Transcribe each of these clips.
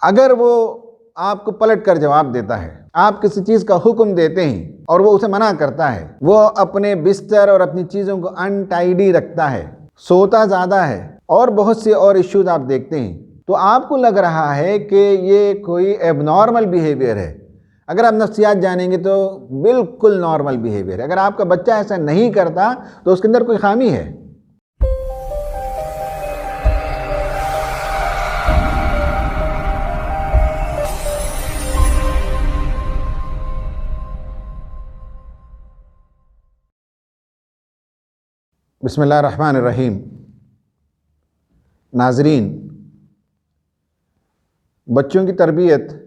अगर वो आपको पलट कर जवाब देता है, आप किसी चीज़ का हुक्म देते हैं और वो उसे मना करता है, वो अपने बिस्तर और अपनी चीज़ों को अनटाइडी रखता है, सोता ज़्यादा है और बहुत से और इश्यूज आप देखते हैं, तो आपको लग रहा है कि ये कोई एबनॉर्मल बिहेवियर है। अगर आप नफ्सियात जानेंगे तो बिल्कुल नॉर्मल बिहेवियर है। अगर आपका बच्चा ऐसा नहीं करता तो उसके अंदर कोई खामी है। बिस्मिल्लाहिर्रहमानिर्रहीम। नाज़रीन, बच्चों की तरबियत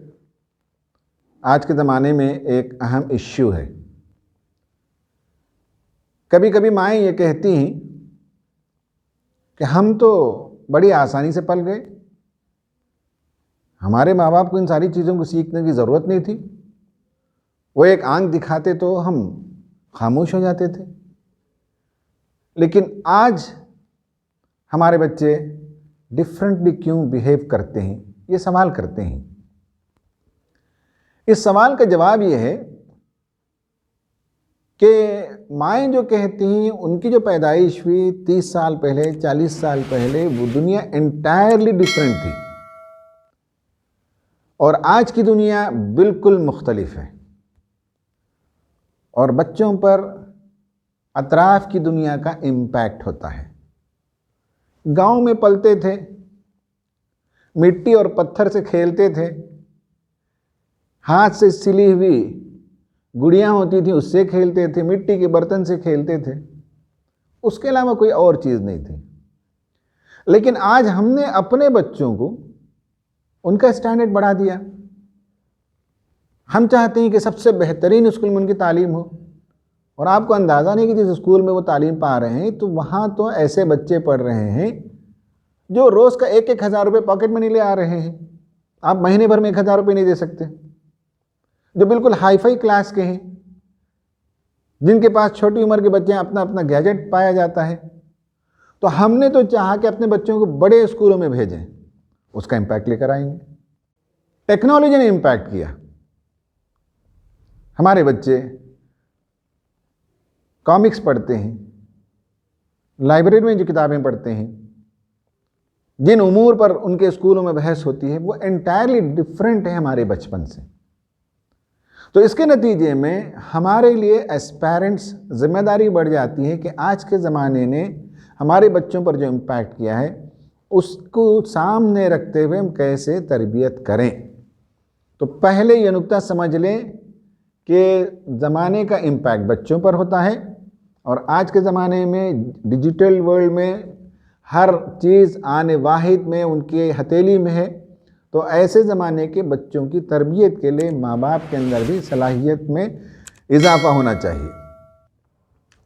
आज के ज़माने में एक अहम इश्यू है। कभी कभी माएँ ये कहती हैं कि हम तो बड़ी आसानी से पल गए, हमारे माँ बाप को इन सारी चीज़ों को सीखने की ज़रूरत नहीं थी, वो एक आंख दिखाते तो हम खामोश हो जाते थे। लेकिन आज हमारे बच्चे डिफरेंटली क्यों बिहेव करते हैं, ये सवाल करते हैं। इस सवाल का जवाब ये है कि माएँ जो कहती हैं उनकी जो पैदाइश हुई 30 साल पहले, 40 साल पहले, वो दुनिया एंटायरली डिफरेंट थी और आज की दुनिया बिल्कुल मुख्तलिफ है। और बच्चों पर अतराफ की दुनिया का इम्पैक्ट होता है। गांव में पलते थे, मिट्टी और पत्थर से खेलते थे, हाथ से सिली हुई गुड़ियाँ होती थी उससे खेलते थे, मिट्टी के बर्तन से खेलते थे, उसके अलावा कोई और चीज़ नहीं थी। लेकिन आज हमने अपने बच्चों को उनका स्टैंडर्ड बढ़ा दिया। हम चाहते हैं कि सबसे बेहतरीन स्कूल में उनकी तालीम हो, और आपको अंदाज़ा नहीं कि जिस स्कूल में वो तालीम पा रहे हैं तो वहाँ तो ऐसे बच्चे पढ़ रहे हैं जो रोज़ का 1-1 हज़ार रुपये पॉकेट मनी ले आ रहे हैं। आप महीने भर में 1,000 रुपये नहीं दे सकते, जो बिल्कुल हाईफाई क्लास के हैं, जिनके पास छोटी उम्र के बच्चे हैं, अपना अपना गैजेट पाया जाता है। तो हमने तो चाहा कि अपने बच्चों को बड़े स्कूलों में भेजें, उसका इम्पैक्ट लेकर आएंगे। टेक्नोलॉजी ने इम्पैक्ट किया। हमारे बच्चे कॉमिक्स पढ़ते हैं, लाइब्रेरी में जो किताबें पढ़ते हैं, जिन उमूर पर उनके स्कूलों में बहस होती है, वो एंटायरली डिफरेंट है हमारे बचपन से। तो इसके नतीजे में हमारे लिए एज पेरेंट्स जिम्मेदारी बढ़ जाती है कि आज के ज़माने ने हमारे बच्चों पर जो इम्पैक्ट किया है उसको सामने रखते हुए हम कैसे तरबियत करें। तो पहले ये नुक्ता समझ लें कि ज़माने का इम्पैक्ट बच्चों पर होता है, और आज के ज़माने में डिजिटल वर्ल्ड में हर चीज़ आने वाहिद में उनके हथेली में है। तो ऐसे ज़माने के बच्चों की तरबियत के लिए माँ बाप के अंदर भी सलाहियत में इजाफ़ा होना चाहिए।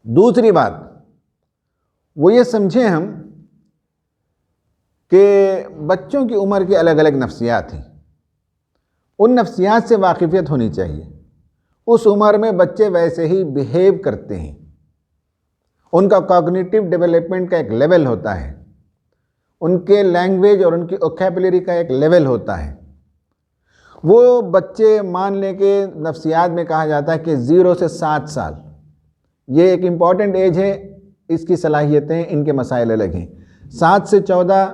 दूसरी बात वो ये समझें हम कि बच्चों की उम्र की अलग अलग नफ्सियात हैं, उन नफ्सियात से वाकिफ़ियत होनी चाहिए। उस उम्र में बच्चे वैसे ही बिहेव करते हैं, उनका कॉग्निटिव डेवलपमेंट का एक लेवल होता है, उनके लैंग्वेज और उनकी वोकैबुलरी का एक लेवल होता है। वो बच्चे मान लें कि नफ्सियात में कहा जाता है कि 0 से 7 साल ये एक इम्पॉर्टेंट एज है, इसकी सलाहियतें, इनके मसाइल अलग हैं। 7 से 14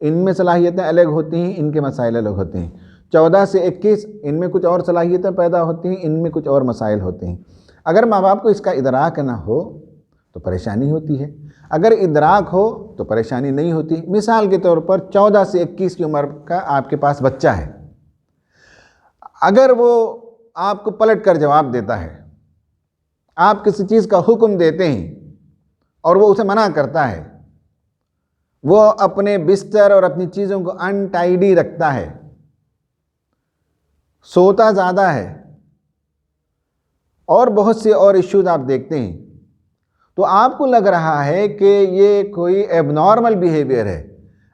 इनमें सलाहियतें अलग होती हैं, इनके मसाइल अलग होते हैं। 14 से 21 इनमें कुछ और सलाहियतें पैदा होती हैं, इनमें कुछ और मसाइल होते हैं। अगर माँ बाप को इसका इदराक ना हो तो परेशानी होती है, अगर इदराक हो तो परेशानी नहीं होती। मिसाल के तौर पर 14 से 21 की उम्र का आपके पास बच्चा है, अगर वो आपको पलट कर जवाब देता है, आप किसी चीज़ का हुक्म देते हैं और वो उसे मना करता है, वो अपने बिस्तर और अपनी चीज़ों को अनटाइडी रखता है, सोता ज़्यादा है और बहुत से और इश्यूज आप देखते हैं, तो आपको लग रहा है कि ये कोई एबनॉर्मल बिहेवियर है।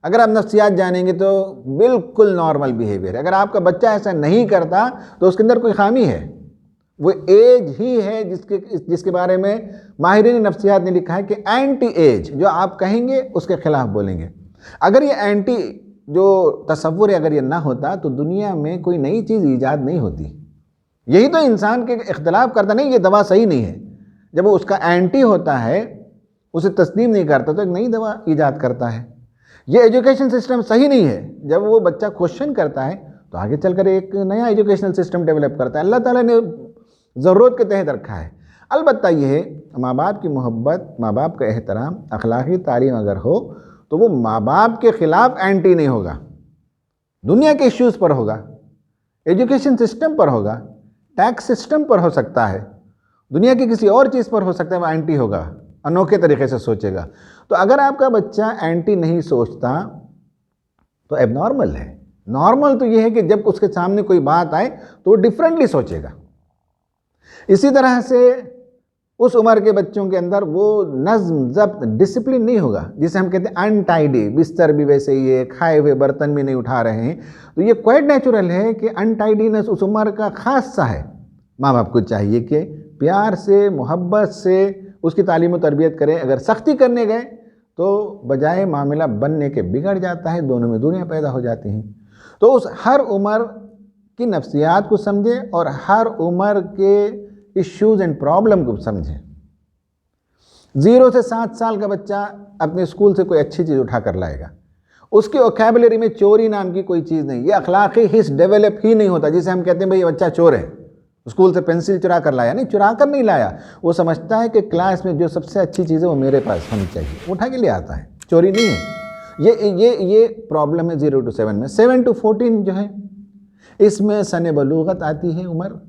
अगर आप नफ्सियात जानेंगे तो बिल्कुल नॉर्मल बिहेवियर है। अगर आपका बच्चा ऐसा नहीं करता तो उसके अंदर कोई खामी है। वो एज ही है जिसके बारे में माहिरीन नफ्सियात ने लिखा है कि एंटी एज, जो आप कहेंगे उसके खिलाफ बोलेंगे। अगर ये एंटी जो तसव्वुर है, अगर ये ना होता तो दुनिया में कोई नई चीज़ ईजाद नहीं होती। यही तो इंसान के इख्तलाफ करता, नहीं ये दवा सही नहीं है, जब वो उसका एंटी होता है, उसे तस्लीम नहीं करता, तो एक नई दवा ईजाद करता है। ये एजुकेशन सिस्टम सही नहीं है, जब वो बच्चा क्वेश्चन करता है तो आगे चलकर एक नया एजुकेशनल सिस्टम डेवलप करता है। अल्लाह ताला ने ज़रूरत के तहत रखा है। अलबत्ता ये है, माँ बाप की मोहब्बत, माँ बाप का एहतराम, अखलाकी तालीम अगर हो तो वो माँ बाप के ख़िलाफ़ एंटी नहीं होगा, दुनिया के इश्यूज़ पर होगा, एजुकेशन सिस्टम पर होगा, टैक्स सिस्टम पर हो सकता है, दुनिया की किसी और चीज़ पर हो सकता है, वो एंटी होगा, अनोखे तरीके से सोचेगा। तो अगर आपका बच्चा एंटी नहीं सोचता तो एबनॉर्मल है। नॉर्मल तो ये है कि जब उसके सामने कोई बात आए तो वो डिफरेंटली सोचेगा। इसी तरह से उस उम्र के बच्चों के अंदर वो नज़्म ज़ब्त डिसिप्लिन नहीं होगा, जिसे हम कहते हैं अनटाइडी, बिस्तर भी वैसे ही है, खाए हुए बर्तन भी नहीं उठा रहे हैं। तो ये क्वाइट नेचुरल है कि अनटाइडीनेस उस उम्र का ख़ास सा है। माँ बाप को चाहिए कि प्यार से, मोहब्बत से उसकी तालीम और तरबियत करें। अगर सख्ती करने गए तो बजाय मामला बनने के बिगड़ जाता है, दोनों में दूरियाँ पैदा हो जाती हैं। तो उस हर उम्र की नफ्सियात को समझें और हर उम्र के इश्यूज़ एंड प्रॉब्लम को समझें। 0 से 7 साल का बच्चा अपने स्कूल से कोई अच्छी चीज़ उठा कर लाएगा, उसके वोकैबुलरी में चोरी नाम की कोई चीज़ नहीं, ये अखलाकी हिस्स डेवलप ही नहीं होता। जिसे हम कहते हैं भाई ये बच्चा चोर है, स्कूल से पेंसिल चुरा कर लाया, नहीं, चुरा कर नहीं लाया, वो समझता है कि क्लास में जो सबसे अच्छी चीज़ है वो मेरे पास होनी चाहिए, उठा के ले आता है, चोरी नहीं है। ये प्रॉब्लम है 0 to 7 में। 7 to 14 जो है, इसमें सने बलूगत आती है उम्र,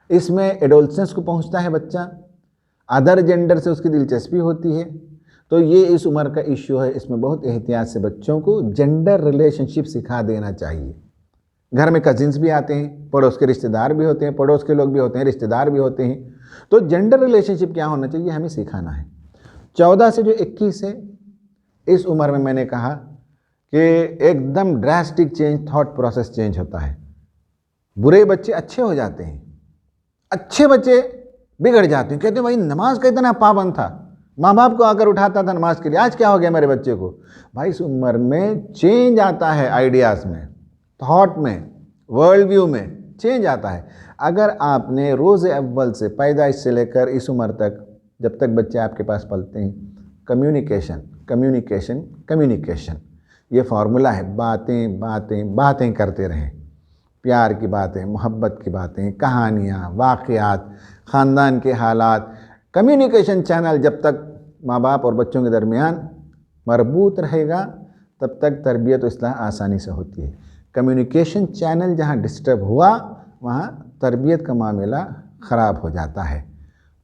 इसमें एडोलसेंस को पहुंचता है बच्चा, अदर जेंडर से उसकी दिलचस्पी होती है। तो ये इस उम्र का इश्यू है, इसमें बहुत एहतियात से बच्चों को जेंडर रिलेशनशिप सिखा देना चाहिए। घर में कजिन्स भी आते हैं, पड़ोस के रिश्तेदार भी होते हैं, पड़ोस के लोग भी होते हैं, रिश्तेदार भी होते हैं। तो जेंडर रिलेशनशिप क्या होना चाहिए हमें सिखाना है। 14 से जो 21 है, इस उम्र में मैंने कहा कि एकदम drastic change, thought process change होता है। बुरे बच्चे अच्छे हो जाते हैं, अच्छे बच्चे बिगड़ जाते हैं। कहते हैं भाई नमाज का इतना पाबंद था, माँ बाप को आकर उठाता था नमाज के लिए, आज क्या हो गया मेरे बच्चे को। भाई इस उम्र में चेंज आता है, आइडियाज़ में, थॉट में, वर्ल्ड व्यू में चेंज आता है। अगर आपने रोज़ अव्वल से, पैदाइश से लेकर इस उम्र तक, जब तक बच्चे आपके पास पलते हैं, कम्युनिकेशन कम्युनिकेशन कम्युनिकेशन ये फार्मूला है, बातें बातें बातें करते रहें, प्यार की बातें, मोहब्बत की बातें, कहानियाँ, वाक़यात, ख़ानदान के हालात। कम्युनिकेशन चैनल जब तक माँ बाप और बच्चों के दरमियान मरबूत रहेगा तब तक तरबियत और इस्लाह आसानी से होती है। कम्युनिकेशन चैनल जहाँ डिस्टर्ब हुआ वहाँ तरबियत का मामला ख़राब हो जाता है।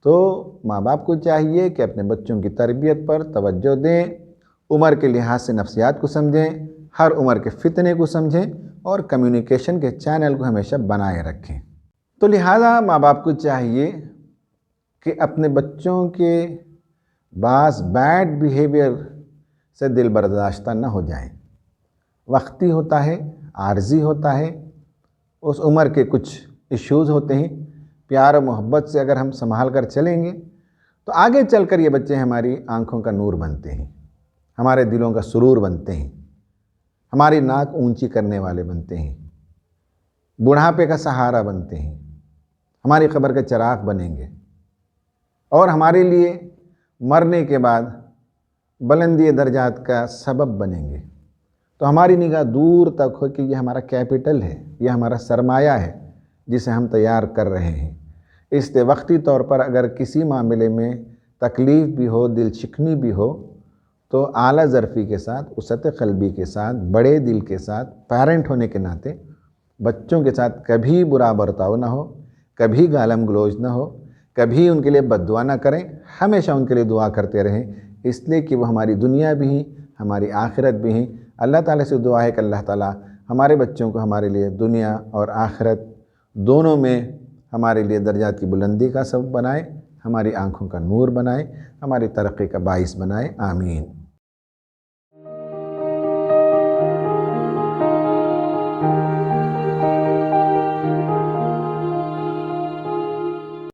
तो माँ बाप को चाहिए कि अपने बच्चों की तरबियत पर तवज्जो दें, उम्र के लिहाज से नफ्सियात को समझें, हर उम्र के फितने को समझें और कम्युनिकेशन के चैनल को हमेशा बनाए रखें। तो लिहाजा माँ बाप को चाहिए कि अपने बच्चों के बास बैड बिहेवियर से दिल बर्दाश्त न हो जाएं। वक्ती होता है, आर्जी होता है, उस उम्र के कुछ इश्यूज़ होते हैं। प्यार और मोहब्बत से अगर हम संभाल कर चलेंगे तो आगे चलकर ये बच्चे हमारी आंखों का नूर बनते हैं, हमारे दिलों का सुरूर बनते हैं, हमारी नाक ऊंची करने वाले बनते हैं, बुढ़ापे का सहारा बनते हैं, हमारी कब्र के चिराग बनेंगे और हमारे लिए मरने के बाद बुलंदी दर्जात का सबब बनेंगे। तो हमारी निगाह दूर तक हो कि ये हमारा कैपिटल है, यह हमारा सरमाया है जिसे हम तैयार कर रहे हैं। इसलिए वक्ती तौर पर अगर किसी मामले में तकलीफ़ भी हो, दिल शिकनी भी हो, तो आला ज़रफ़ी के साथ, उसत क़ल्बी के साथ, बड़े दिल के साथ, पेरेंट होने के नाते बच्चों के साथ कभी बुरा बर्ताव ना हो, कभी गालम गलोज ना हो, कभी उनके लिए बद्दुआ ना करें, हमेशा उनके लिए दुआ करते रहें, इसलिए कि वो हमारी दुनिया भी हैं, हमारी आखिरत भी हैं। अल्लाह ताला से दुआ है कि अल्लाह ताला हमारे बच्चों को हमारे लिए दुनिया और आखिरत दोनों में हमारे लिए दर्जात की बुलंदी का सबब बनाए, हमारी आँखों का नूर बनाए, हमारी तरक्की का बाइस बनाए। आमीन।